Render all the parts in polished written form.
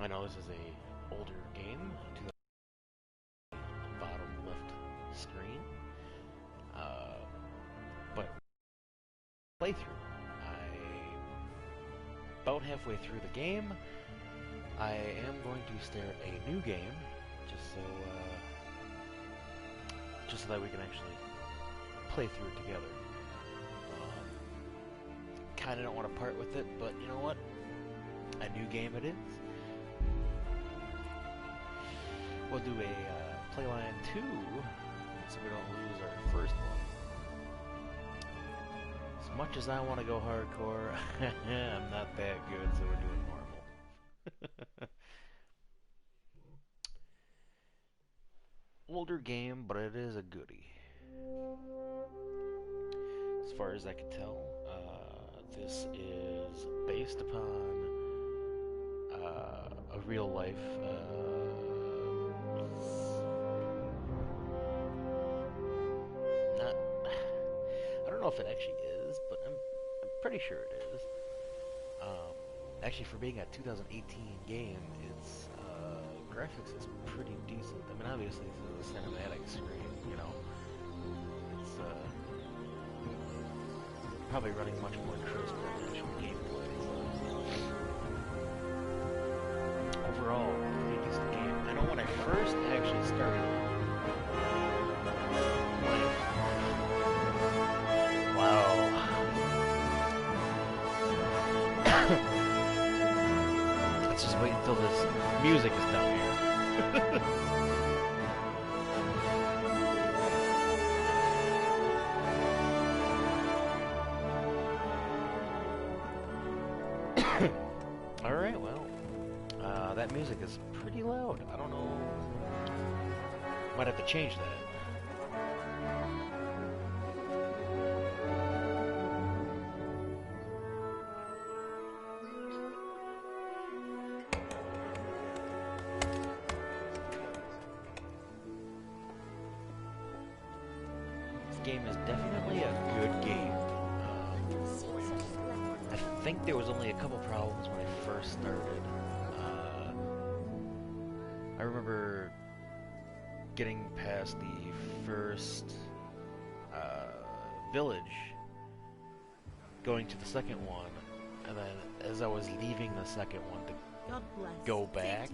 I know this is a older game to the bottom left screen, uh, but playthrough. About halfway through the game, I am going to start a new game, just so that we can actually play through it together. Kind of don't want to part with it, but you know what? A new game it is. We'll do a playline 2, so we don't lose our first one. As much as I want to go hardcore, I'm not that good, so we're doing normal. Older game, but it is a goodie. As far as I can tell, this is based upon a real life not I don't know if it actually is, but I'm pretty sure it is. Actually, for being a 2018 game, its graphics is pretty decent. I mean, obviously this is a cinematic screen, you know. It's probably running much more crisp than actual gameplay. Overall, pretty decent game. I know when I first actually started. Wow. Let's just wait until this music is down here. Alright, well, that music is pretty loud. I don't know. Might have to change that. Game is definitely a good game. I think there was only a couple problems when I first started. I remember getting past the first village, going to the second one, and then as I was leaving the second one to go back,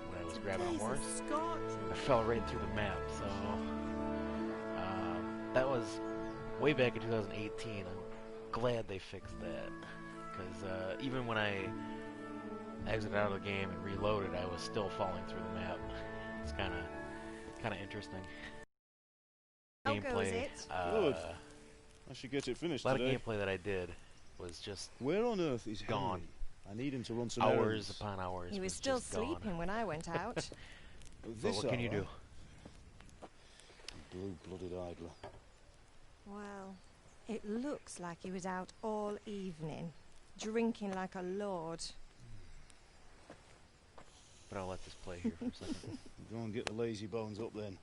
when I was grabbing a horse, I fell right through the map, so that was way back in 2018. I'm glad they fixed that, because even when I exited out of the game and reloaded, I was still falling through the map. It's kind of interesting. Gameplay. Good. I should get it finished A lot today. of gameplay that I did was just Where on earth is gone. Henry? I need him to run some Hours errands. upon hours. He was just still gone. sleeping when I went out. This But what can you do? Blue-blooded idler. Well, it looks like he was out all evening, drinking like a lord. But I'll let this play here for a second. Go and get the lazy bones up then.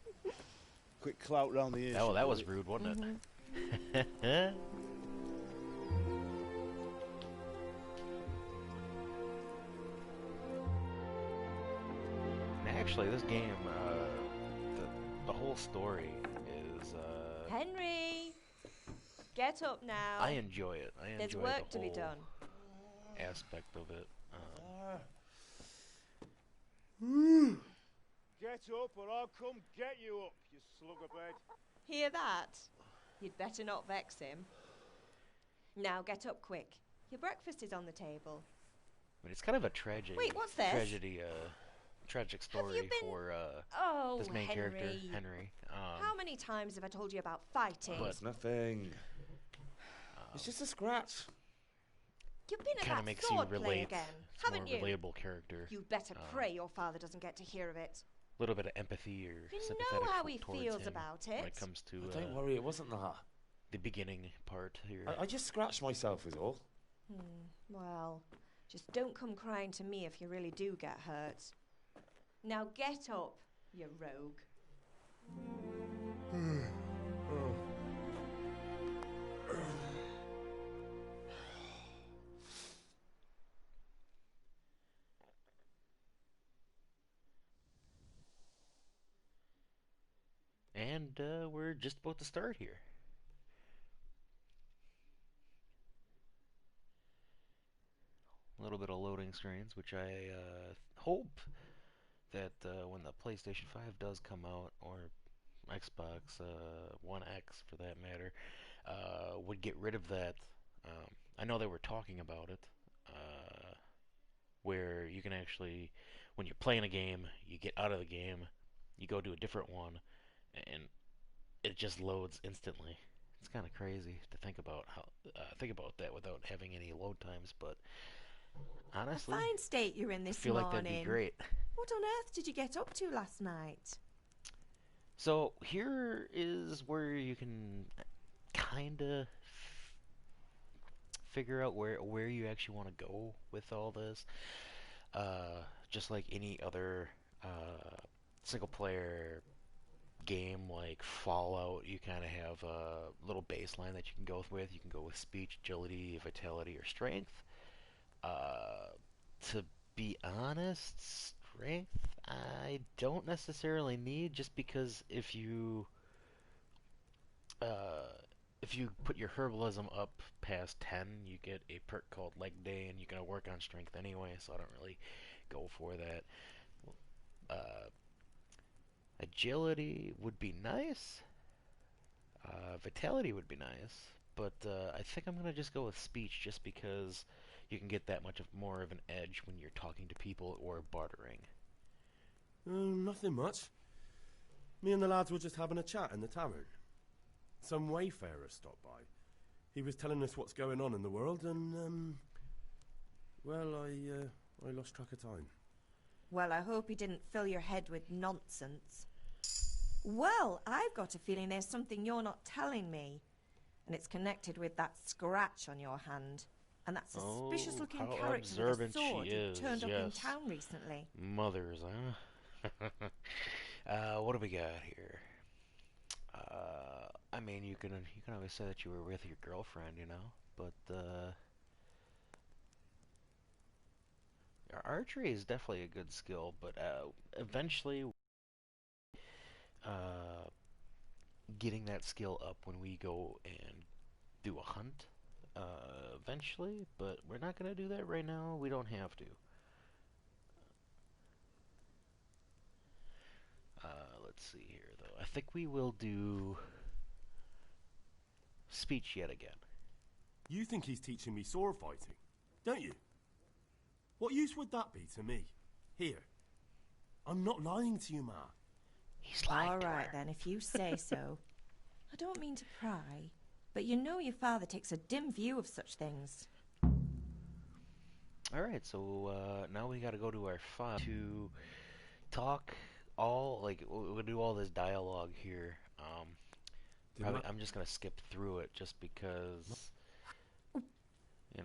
Quick clout round the ears. Oh, that was rude, wasn't it? And actually, this game, the whole story is. Henry! Get up now. I enjoy it. I enjoy There's the work to be whole done. aspect of it. Get up or I'll come get you up, you slugabed. Hear that? You'd better not vex him. Now get up quick. Your breakfast is on the table. I mean, it's kind of a tragedy. Wait, what's this? Tragic story you been- for Oh, this main character, Henry. Henry. How many times have I told you about fighting? But- It's nothing. It's just a scratch. You've been at kind of that makes you sword play relate. again, It's more haven't you? relatable character. You'd better pray your father doesn't get to hear of it. A little bit of empathy or You sympathetic know how he towards feels him about when it. it comes to Don't worry, it wasn't that. the beginning part here. I just scratched myself is all. Well, just don't come crying to me if you really do get hurt. Now get up, you rogue. and we're just about to start here. A little bit of loading screens, which I hope that when the PlayStation 5 does come out, or Xbox One X for that matter, would get rid of that. I know they were talking about it, uh, where you can actually, when you're playing a game, you get out of the game, you go to a different one, and it just loads instantly. It's kind of crazy to think about that without having any load times, but A honestly, fine state you're in I this feel like that'd be morning. great. What on earth did you get up to last night? So here is where you can kind of figure out where you actually want to go with all this. Just like any other uh, single player game like Fallout, you kind of have a little baseline that you can go with. You can go with speech, agility, vitality, or strength. Uh, to be honest, strength I don't necessarily need, just because uh, if you put your herbalism up past 10, you get a perk called Leg Day, and you're gonna work on strength anyway, so I don't really go for that. Uh, Agility would be nice. Vitality would be nice, but I think I'm gonna just go with speech, just because you can get that much of more of an edge when you're talking to people or bartering. Nothing much. Me and the lads were just having a chat in the tavern. Some wayfarer stopped by. He was telling us what's going on in the world, and well, I lost track of time. Well, I hope he didn't fill your head with nonsense. Well, I've got a feeling there's something you're not telling me. And it's connected with that scratch on your hand. And that suspicious-looking how character with a observant sword she who is, turned up in yes. town recently. Mothers, huh? What do we got here? I mean, you can always say that you were with your girlfriend, but archery is definitely a good skill. But eventually, uh, getting that skill up when we go and do a hunt, eventually. But we're not gonna do that right now. We don't have to. Let's see here, though. I think we will do speech yet again. You think he's teaching me sword fighting, don't you? What use would that be to me? Here. I'm not lying to you, Ma. He's lying All to right, her. then, if you say so. I don't mean to pry, but you know your father takes a dim view of such things. Alright, so now we gotta go to our file to talk we'll do all this dialogue here. Didn't I? I'm just gonna skip through it just because, it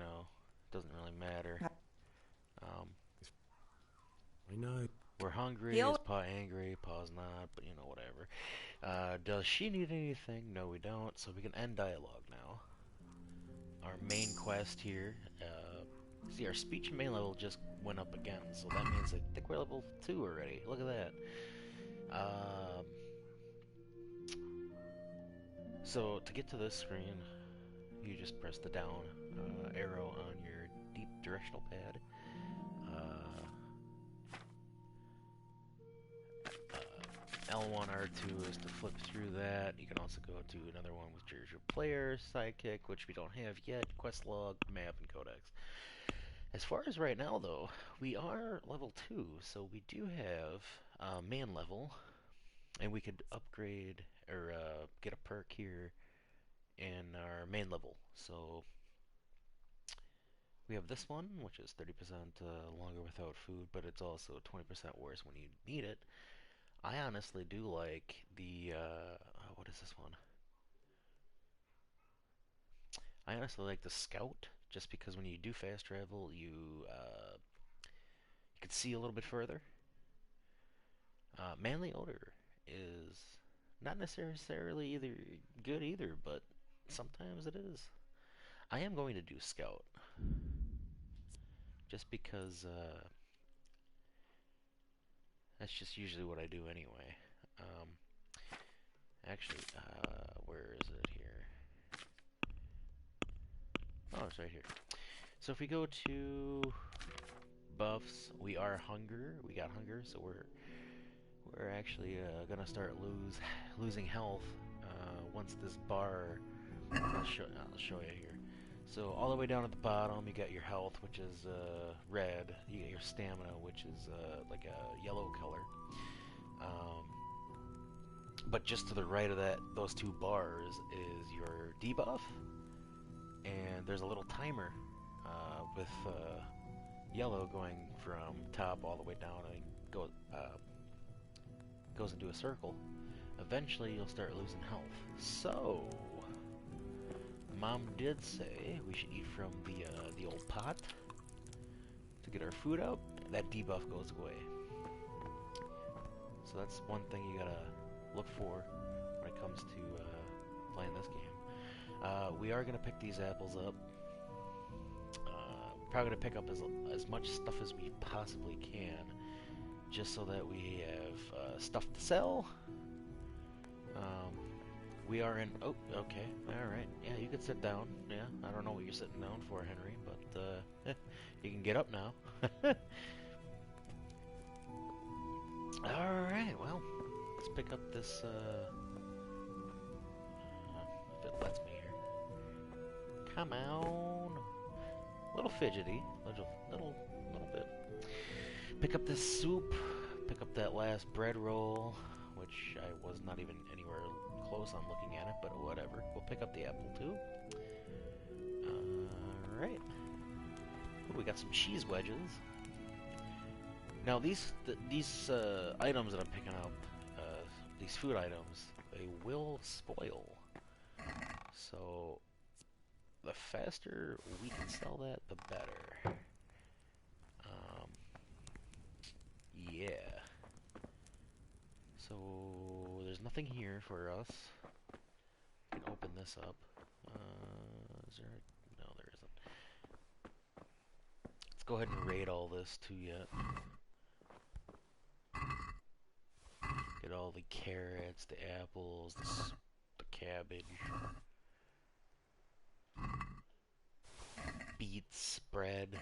doesn't really matter. Um, I know. we're hungry, He is Pa angry, Pa's not, but whatever. Does she need anything? No, we don't, so we can end dialogue now. Our main quest here, see, our speech and main level just went up again, so that means I think we're level 2 already. Look at that. Um, so to get to this screen, you just press the down arrow on your deep directional pad. L1, R2 is to flip through that. You can also go to another one with your player, sidekick, which we don't have yet, quest log, map, and codex. As far as right now, though, we are level 2, so we do have man level, and we could upgrade or get a perk here in our main level. So we have this one, which is 30% longer without food, but it's also 20% worse when you need it. I honestly do like the, what is this one? I honestly like the Scout, just because when you do fast travel, you can see a little bit further. Manly Odor is not necessarily either good either, but sometimes it is. I am going to do Scout, just because that's just usually what I do anyway. Um, Actually, where is it here? Oh, it's right here. So if we go to buffs, we are hunger. We got hunger, so we're actually gonna start losing health once this bar. I'll show you here. So all the way down at the bottom, you got your health, which is red. You get your stamina, which is like a yellow color. But just to the right of those two bars is your debuff, and there's a little timer with yellow going from top all the way down, and goes into a circle. Eventually, you'll start losing health. So, Mom did say we should eat from the old pot to get our food out. That debuff goes away. So that's one thing you gotta look for when it comes to playing this game. We are gonna pick these apples up. Probably gonna pick up as much stuff as we possibly can, just so that we have stuff to sell. We are in. Oh, okay, all right. Yeah, you can sit down. Yeah, I don't know what you're sitting down for, Henry, but you can get up now. All right. Well, let's pick up this. If it lets me here. Come on. A little fidgety, little bit. Pick up this soup. Pick up that last bread roll, which I was not even anywhere close on looking at it, but whatever. We'll pick up the apple too. Alright. We got some cheese wedges. Now these items that I'm picking up, these food items, they will spoil. So the faster we can sell that, the better. Yeah. So there's nothing here for us. We can open this up. Is there? No, there isn't. Let's go ahead and raid all this too yet. Get all the carrots, the apples, the cabbage, beets, bread,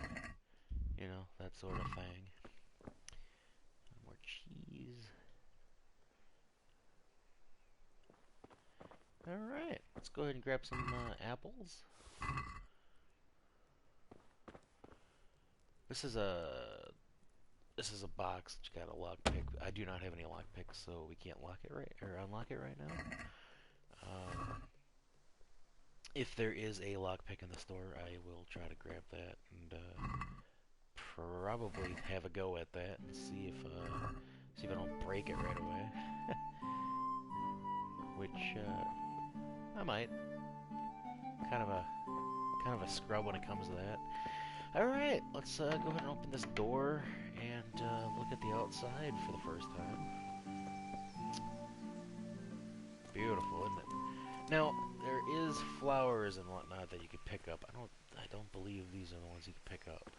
you know, that sort of thing. More cheese. Alright, let's go ahead and grab some apples. This is a box that's got a lockpick. I do not have any lockpicks, so we can't lock it right or unlock it right now. If there is a lockpick in the store, I will try to grab that and probably have a go at that and see if I don't break it right away. Which I might. Kind of a scrub when it comes to that. Alright, let's go ahead and open this door and look at the outside for the first time. Beautiful, isn't it? Now, there is flowers and whatnot that you can pick up. I don't believe these are the ones you can pick up.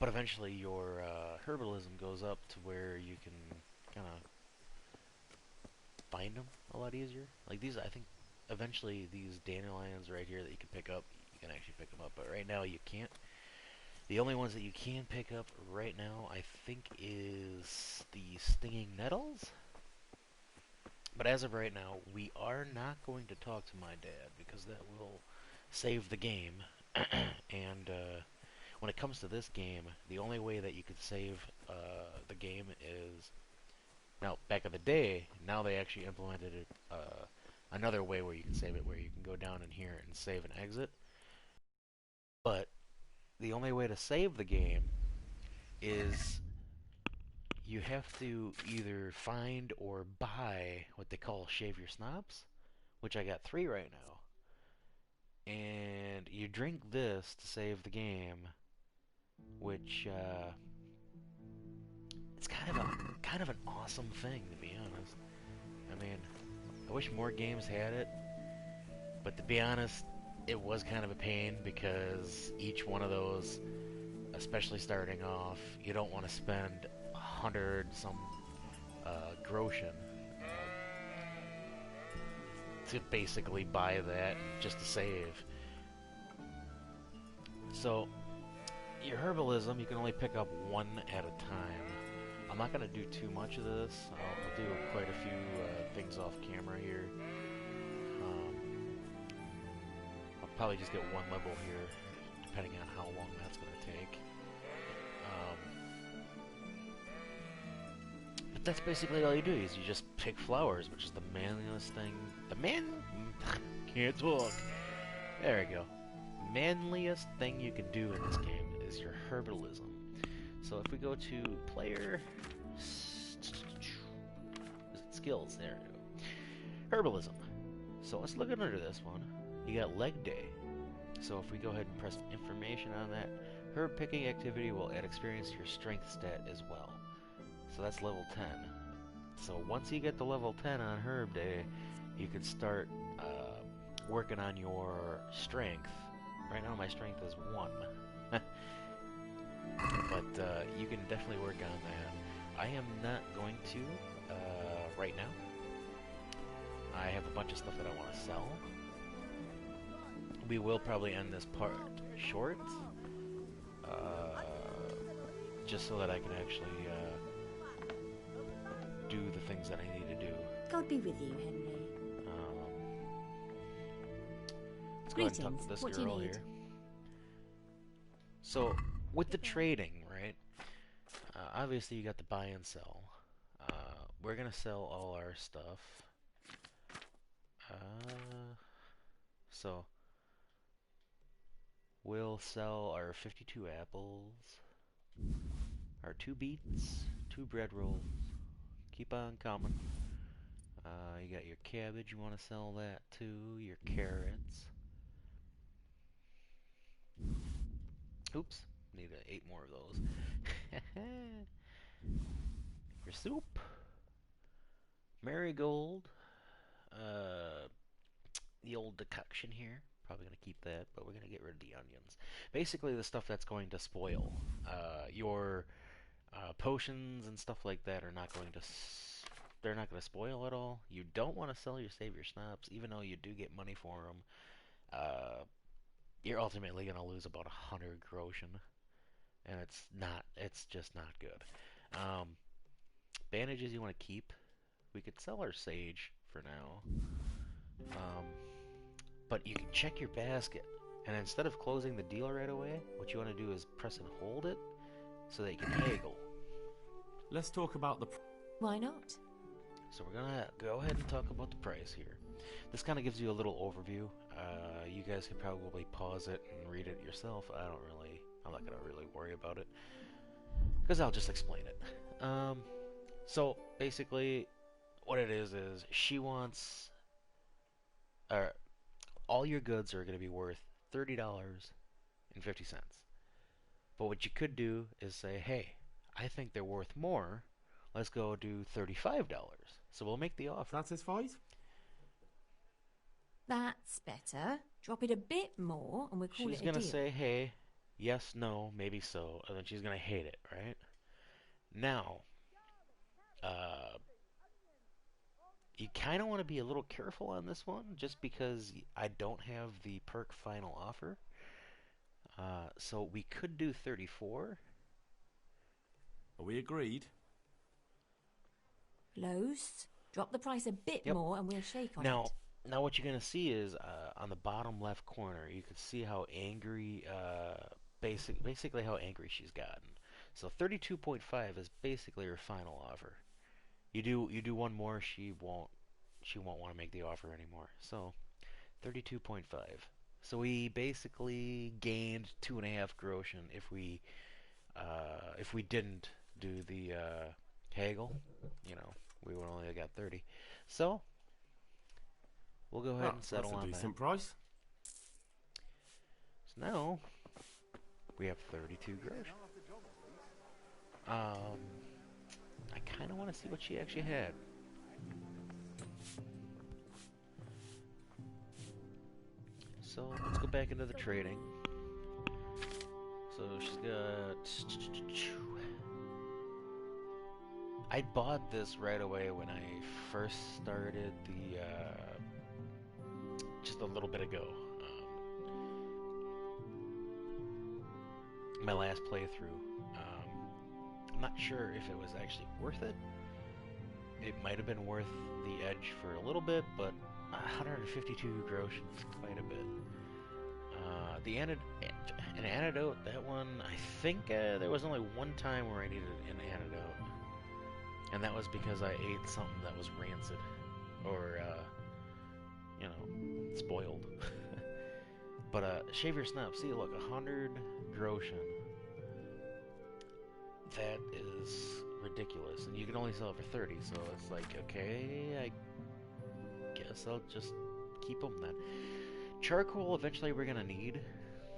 But eventually your herbalism goes up to where you can kind of find them a lot easier. Like these, I think eventually these dandelions right here that you can pick up, you can actually pick them up, but right now you can't. The only ones that you can pick up right now, I think, is the stinging nettles. But as of right now, we are not going to talk to my dad because that will save the game. And when it comes to this game, the only way that you could save the game is... Now, back in the day, now they actually implemented it, another way where you can save it, where you can go down in here and save and exit. But the only way to save the game is you have to either find or buy what they call Shave Your Snops, which I got 3 right now. And you drink this to save the game, which it's kind of an awesome thing, to be honest. I mean, I wish more games had it, but to be honest, it was kind of a pain because each one of those, especially starting off, you don't want to spend groschen to basically buy that just to save. So your herbalism, you can only pick up one at a time. I'm not going to do too much of this. I'll do quite a few things off camera here. I'll probably just get one level here, depending on how long that's going to take. But that's basically all you do, is you just pick flowers, which is the manliest thing. Can't talk. There we go. Manliest thing you can do in this game is your herbalism. So if we go to player skills, there we go. Herbalism. So let's look under this one. You got leg day. So if we go ahead and press information on that, herb picking activity will add experience to your strength stat as well. So that's level 10. So once you get to level 10 on herb day, you can start working on your strength. Right now my strength is 1. But you can definitely work on that. I am not going to right now. I have a bunch of stuff that I want to sell. We will probably end this part short, just so that I can actually do the things that I need to do. God be with you, Henry. Let's go ahead and talk to this girl here. So, with the trading, right? Obviously, you got the buy and sell. We're gonna sell all our stuff. So we'll sell our 52 apples, our 2 beets, 2 bread rolls. Keep on coming. You got your cabbage, you want to sell that too, your carrots. Oops, need 8 more of those. Your soup, marigold, the old decoction here. Probably going to keep that, but we're going to get rid of the onions. Basically, the stuff that's going to spoil. Your potions and stuff like that are not going to... they're not going to spoil at all. You don't want to sell your Savior Schnapps, even though you do get money for them. You're ultimately going to lose about 100 groschen. And it's just not good. Bandages you want to keep. We could sell our sage for now. But you can check your basket. And instead of closing the deal right away, what you want to do is press and hold it so that you can haggle. Let's talk about the... Why not? So we're going to go ahead and talk about the price here. This kind of gives you a little overview. You guys could probably pause it and read it yourself. I'm not going to really worry about it, because I'll just explain it. So basically what it is she wants... all your goods are going to be worth $30.50. But what you could do is say, hey, I think they're worth more. Let's go do $35. So we'll make the offer. Satisfied? That's better. Drop it a bit more and we'll call She's it a going to deal. say, hey, yes, no, maybe so. And then she's going to hate it, right? Now, you kind of want to be a little careful on this one, just because I don't have the perk final offer. So we could do 34. Are we agreed? Close. Drop the price a bit more and we'll shake on it. Now what you're going to see is, on the bottom left corner, you can see how angry, basically how angry she's gotten. So 32.5 is basically her final offer. You do one more, she won't want to make the offer anymore. So 32.5. So we basically gained 2.5 groschen if we didn't do the haggle. You know, we would only have got 30. So we'll go ahead and settle on that. That's a decent price. So now we have 32 groschen. I kind of want to see what she actually had. So let's go back into the trading. So she's got I bought this right away when I first started the, just a little bit ago. My last playthrough. I'm not sure if it was actually worth it. It might have been worth the edge for a little bit, but 152 groschen is quite a bit. An antidote, that one, I think there was only one time where I needed an antidote. And that was because I ate something that was rancid. Or, you know, spoiled. But, shave your snap. See, look, 100 groschen. That is ridiculous. And you can only sell it for 30, so it's like, okay, I guess I'll just keep them then. Charcoal, eventually we're gonna need.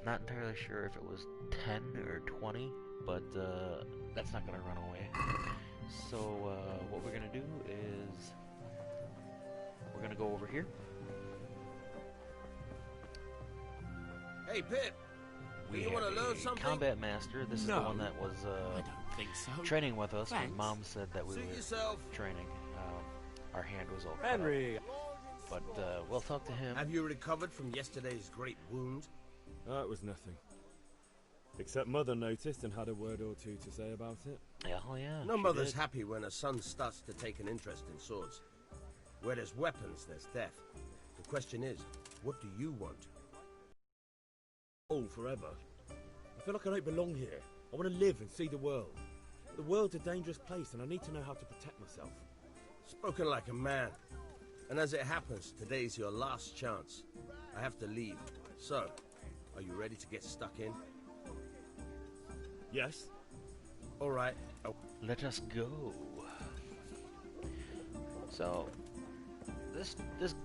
Not entirely sure if it was 10 or 20, but that's not gonna run away. So what we're gonna do is we're gonna go over here. Hey, Pip. We You have want to learn a something? combat master. This is the one that was I don't think so. training with us. Thanks. My mom said that we Suit were yourself. training. Our hand was all cut up. Henry! But we'll talk to him. Have you recovered from yesterday's great wound? Oh, it was nothing. Except Mother noticed and had a word or two to say about it. Yeah, oh yeah. No she mother's did. happy when her son starts to take an interest in swords. Where there's weapons, there's death. The question is, what do you want? Oh, forever. I feel like I don't belong here. I want to live and see the world. The world's a dangerous place and I need to know how to protect myself. Spoken like a man. And as it happens, today's your last chance. I have to leave. So, are you ready to get stuck in? Yes? All right. Oh, Let us go. So, this,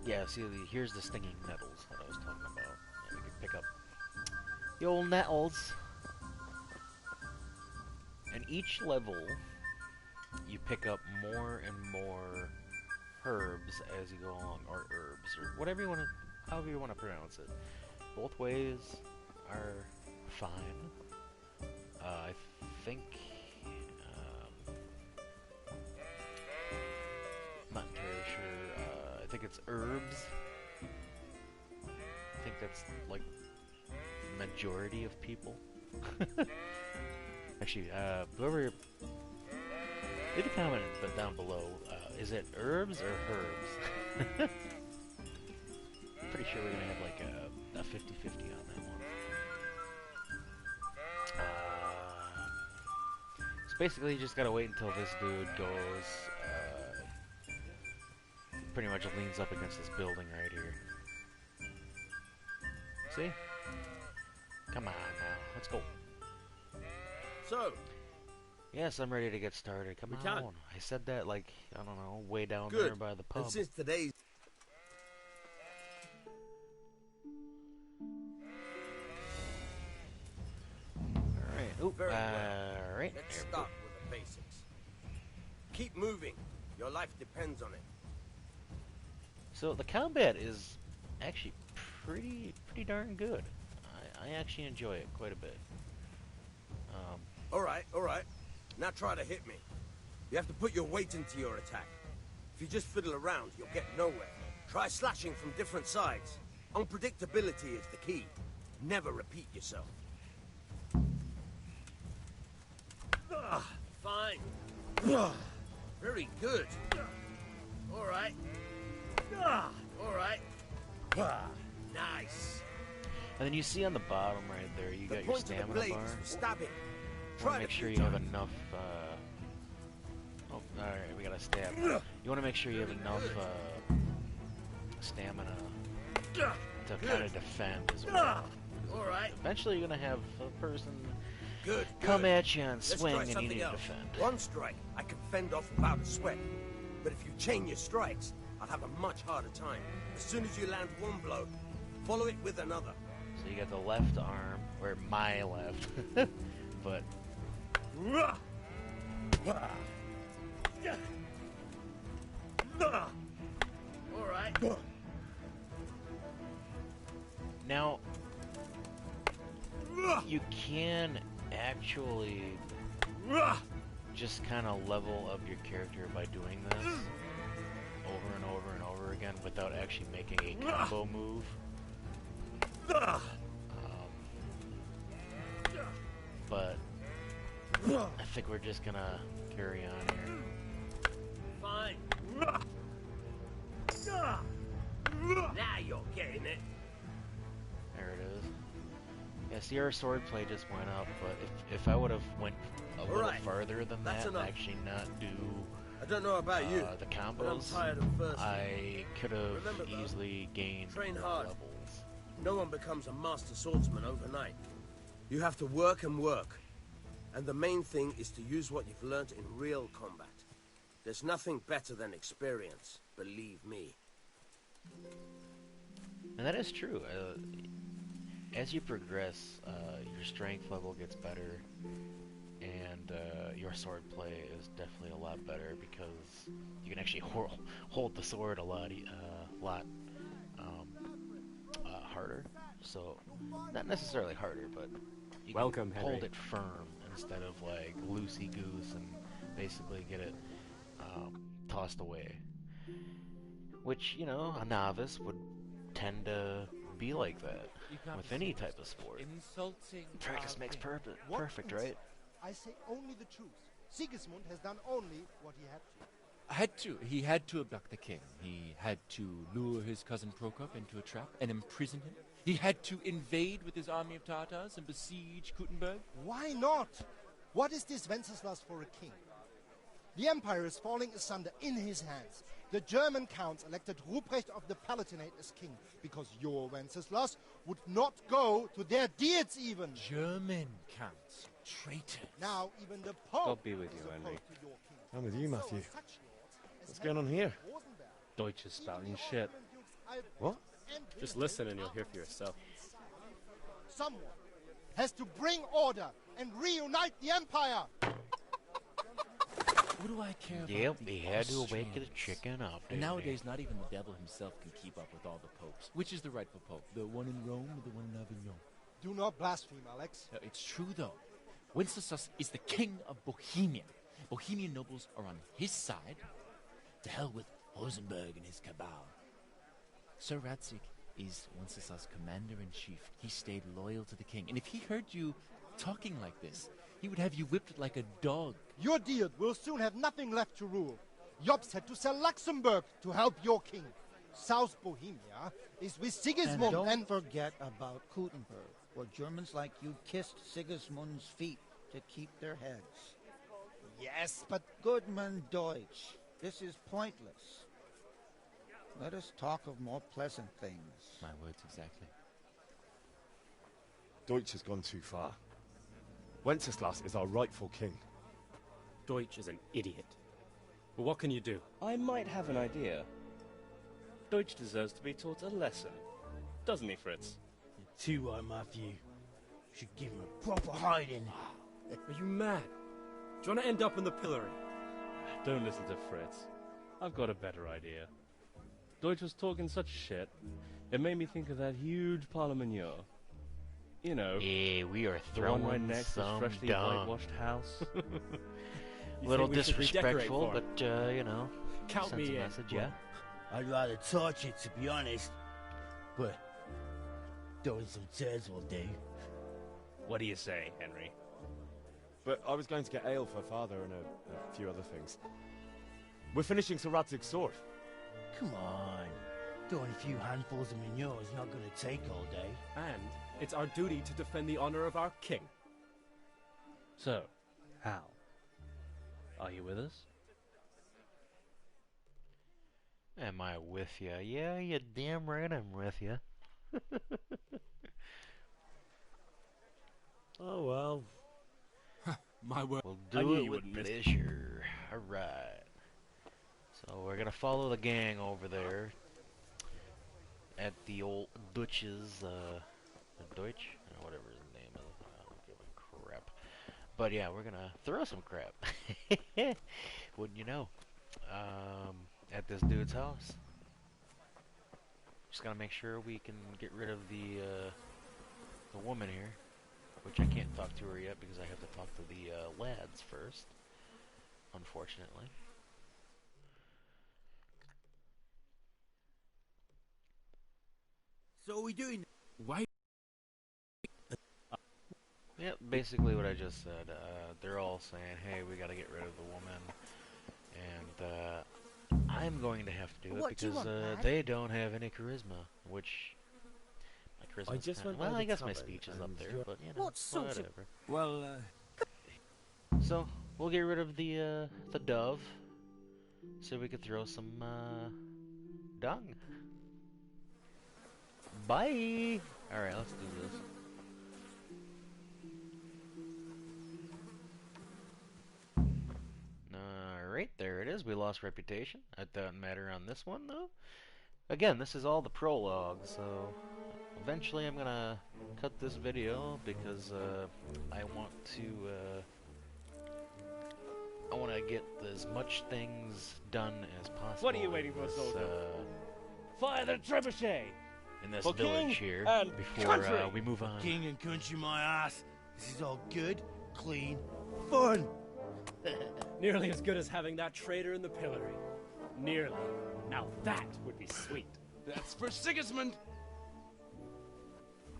yeah, see, here's the stinging nettles that I was talking about. And we can pick up the old nettles. And each level, you pick up more and more herbs as you go along, or herbs, or whatever you want to, however you want to pronounce it. Both ways are fine. I think, not entirely sure, I think it's herbs. I think that's, like, majority of people. Actually, whoever, leave a comment down below, is it herbs or herbs? Pretty sure we're gonna have, like, a 50-50 on that one. So basically, you just gotta wait until this dude goes, pretty much leans up against this building right here. See? Come on now, let's go. so, Yes, I'm ready to get started. Come can. on. I said that, like, I don't know, way down good. there by the pub. And since today's... Alright. Oop. Very well. Alright. Let's There we start with the basics. Keep moving. Your life depends on it. So the combat is actually pretty darn good. I actually enjoy it quite a bit. All right. Now try to hit me. You have to put your weight into your attack. If you just fiddle around, you'll get nowhere. Try slashing from different sides. Unpredictability is the key. Never repeat yourself. Fine. Very good. All right. All right. Nice. And then you see on the bottom right there, you The got your point of the stamina blade bar. is for stabbing. You Try want to it make a sure few you have times. enough, oh, alright, we got a stab. You want to make sure you have enough, stamina to kind of defend as well. All right. Eventually you're going to have a person Good. come good. at you and Let's swing try and you something need to else. defend. One strike, I can fend off without a sweat. But if you chain your strikes, I'll have a much harder time. As soon as you land one blow, follow it with another. So you got the left arm, or my left, but All right. now you can actually just kind of level up your character by doing this over and over and over again without actually making a combo move. But I think we're just gonna carry on here. Fine. Now you're getting it. There it is. Yeah, see, our swordplay just went up, but if I would have went a little farther than that and actually not do I don't know about you, the but I'm combos, tired of first. I could have Remember, though, easily gained train more hard. levels. No one becomes a master swordsman overnight. You have to work and work. And the main thing is to use what you've learnt in real combat. There's nothing better than experience, believe me. And that is true. As you progress, your strength level gets better, and your swordplay is definitely a lot better because you can actually hold the sword a lot harder. So, not necessarily harder, but you can hold it firm instead of like loosey-goose and basically get it tossed away. Which, you know, a novice would tend to be like that with any type of sport. Practice makes perfect, right? I say only the truth. Sigismund has done only what he had to. He had to abduct the king. He had to lure his cousin Prokop into a trap and imprison him. He had to invade with his army of Tatars and besiege Kuttenberg. Why not? What is this Wenceslas for a king? The empire is falling asunder in his hands. The German counts elected Ruprecht of the Palatinate as king because your Wenceslas would not go to their deeds even. German counts, traitors. Now even the Pope God be with you, is Henry. opposed to your king. I'm with you, So Matthew. such lords as What's going on Henry here? of Rosenberg, Deutsch is spouting even shit. your Dukes Albrecht What? and Just Wilhelm listen and you'll are hear for yourself. Someone has to bring order and reunite the empire. What do I care about Yep, the he had to Austrians? wake the chicken up. And didn't he? nowadays, not even the devil himself can keep up with all the popes. Which is the rightful pope? The one in Rome or the one in Avignon? Do not blaspheme, Alex. It's true, though. Wenceslas is the king of Bohemia. Bohemian nobles are on his side. To hell with Rosenberg and his cabal. Sir Radzik is Wenceslas' commander-in-chief. He stayed loyal to the king. And if he heard you talking like this, he would have you whipped like a dog. Your Diet will soon have nothing left to rule. Jobst had to sell Luxembourg to help your king. South Bohemia is with Sigismund And don't forget about Kuttenberg, where Germans like you kissed Sigismund's feet to keep their heads. Yes, but Goodman Deutsch, this is pointless. Let us talk of more pleasant things. My words exactly. Deutsch has gone too far. Wenceslas is our rightful king. Deutsch is an idiot. But what can you do? I might have an idea. Deutsch deserves to be taught a lesson. Doesn't he, Fritz? You're too right, Matthew. Should give him a proper hiding. Are you mad? Do you want to end up in the pillory? Don't listen to Fritz. I've got a better idea. Deutsch was talking such shit, it made me think of that huge Parlement. You know, yeah, we are the one right throwing next to some freshly dung. whitewashed house. A little think we should redecorate disrespectful, for him? but you know, Count sends me a in. message, yeah. I'd rather torch it, to be honest. But throwing some tears will do. What do you say, Henry? But I was going to get ale for father and a few other things. We're finishing Sir Radzig's sword. Come on. Throwing a few handfuls of manure is not going to take all day. And it's our duty to defend the honor of our king. So, Hal, are you with us? Am I with ya? Yeah, you damn right I'm with ya. Oh well. My word. We'll I do knew it you with wouldn't miss it. pleasure. Alright. So we're gonna follow the gang over there at the old Dutch's, Deutsch? Or whatever his name is. I don't give a crap. But yeah, we're gonna throw some crap. Wouldn't you know? At this dude's house. Just gotta make sure we can get rid of the woman here. Which I can't talk to her yet because I have to talk to the lads first. unfortunately. So what are we doing? Why? Yep, basically what I just said. They're all saying, hey, we gotta get rid of the woman. And I'm going to have to do it What do you because want, lad? they don't have any charisma, which... My charisma's I just kinda, went by well, I the guess my tavern speech is up and there, you're- but, you know, What sort of- whatever. Well, So, we'll get rid of the dove, so we could throw some, dung. Bye! Alright, let's do this. Alright, there it is. We lost reputation. That doesn't matter on this one, though. Again, this is all the prologue, so eventually I'm gonna cut this video because I want to get as much things done as possible. What are you waiting for, soldier? Fire the trebuchet! In this For village king here, and before country! we move on. King and country, my ass. This is all good, clean, fun. Nearly as good as having that traitor in the pillory. Nearly. Now that would be sweet. that's for Sigismund.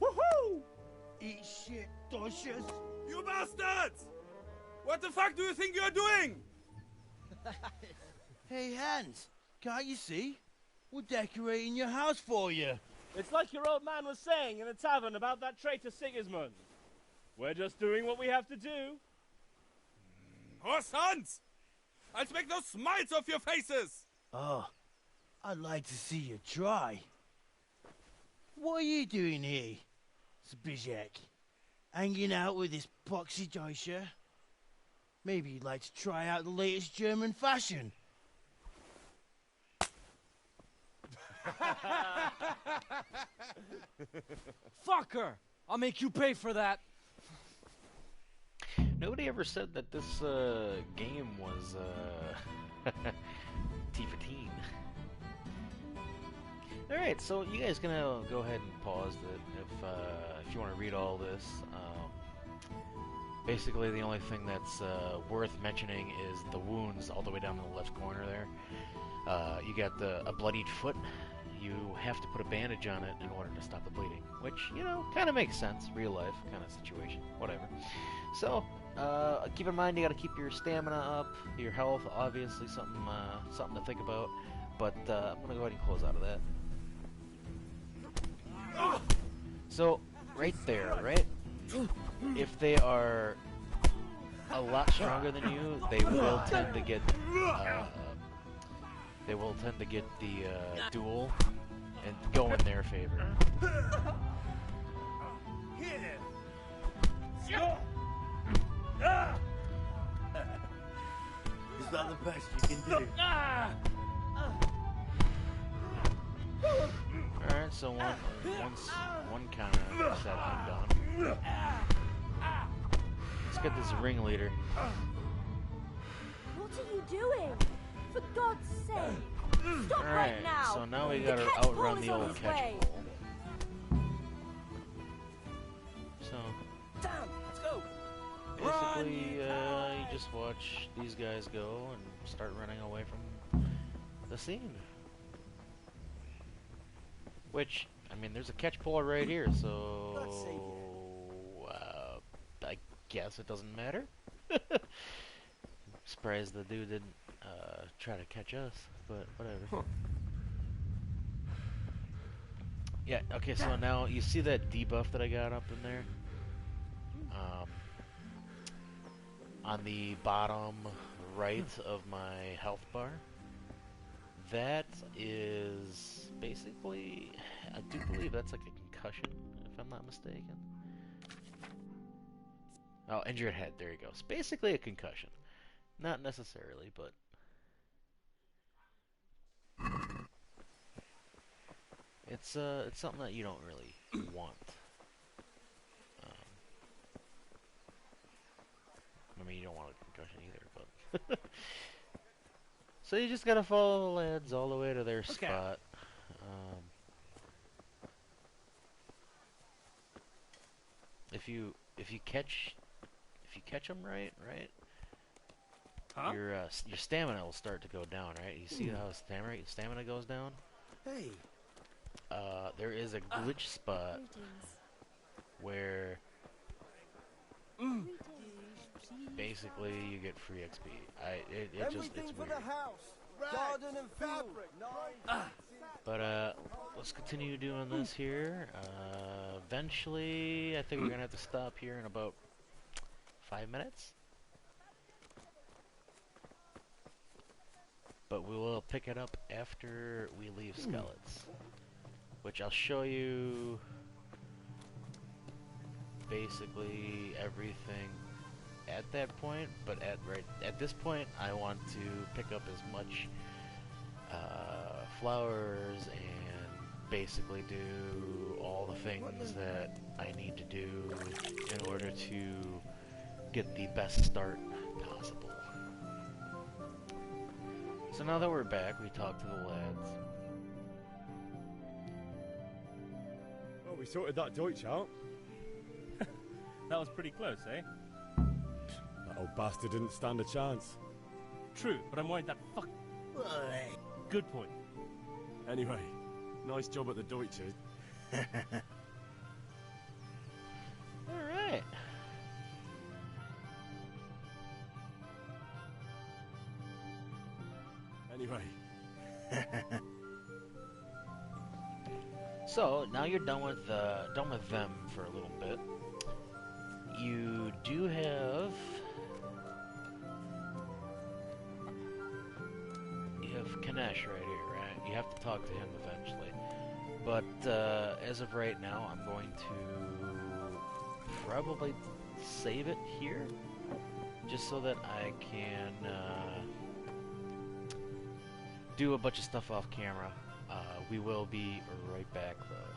Woohoo! Eat shit, doshes. You bastards! What the fuck do you think you're doing? Hey, Hans, can't you see? We're decorating your house for you. It's like your old man was saying in the tavern about that traitor Sigismund. We're just doing what we have to do. Horse sons! I'll make those smiles off your faces! Oh, I'd like to see you try. What are you doing here, Zbigniew? Hanging out with this poxy Deutscher? Maybe you'd like to try out the latest German fashion. Fucker! I'll make you pay for that. Nobody ever said that this game was T15. Alright, so you guys gonna go ahead and pause it if you want to read all this. Basically, the only thing that's worth mentioning is the wounds all the way down in the left corner there. You got a bloodied foot. You have to put a bandage on it in order to stop the bleeding, which, you know, kind of makes sense. Real life kind of situation, whatever. So, keep in mind you got to keep your stamina up, your health, obviously something to think about. But I'm gonna go ahead and close out of that. So, right there, right? If they are a lot stronger than you, they will tend to get the duel and go in their favor. Is that the best you can do? Alright, so once one counter set, I'm done. Let's get this ringleader. What are you doing? For God's sake! Stop right Alright, now! so now we The gotta catch outrun ball the is on old his catch way. pole. So, Damn, let's go. basically, you just watch these guys go and start running away from the scene. Which, I mean, there's a catch pole right here, so I guess it doesn't matter. Surprised the dude didn't try to catch us, but whatever. Huh. Yeah, okay, so now you see that debuff that I got up in there? On the bottom right of my health bar? That is basically, I do believe that's like a concussion, if I'm not mistaken. Oh, injured head, there you go. It's basically a concussion. Not necessarily, but... It's something that you don't really want. I mean, you don't want a concussion either, but... So you just gotta follow the lads all the way to their spot. If you catch them right, Huh? your stamina will start to go down, right? You see how stamina goes down? Hey. There is a glitch spot where basically you get free XP. It's weird. Garden and fabric. But let's continue doing this here. Eventually, I think we're gonna have to stop here in about 5 minutes. But we will pick it up after we leave Skeletons, which I'll show you basically everything at that point. But at this point, I want to pick up as much flowers and basically do all the things that I need to do in order to get the best start possible. So now that we're back, we talk to the lads. Well, we sorted that Deutsch out. That was pretty close, eh? That old bastard didn't stand a chance. True, but I'm worried that fuck... Good point. Anyway, nice job at the Deutsche. Alright. Anyway. So now you're done with them for a little bit. You do have Kanesh right here, right? You have to talk to him eventually. But as of right now, I'm going to probably save it here, just so that I can do a bunch of stuff off camera. We will be right back though.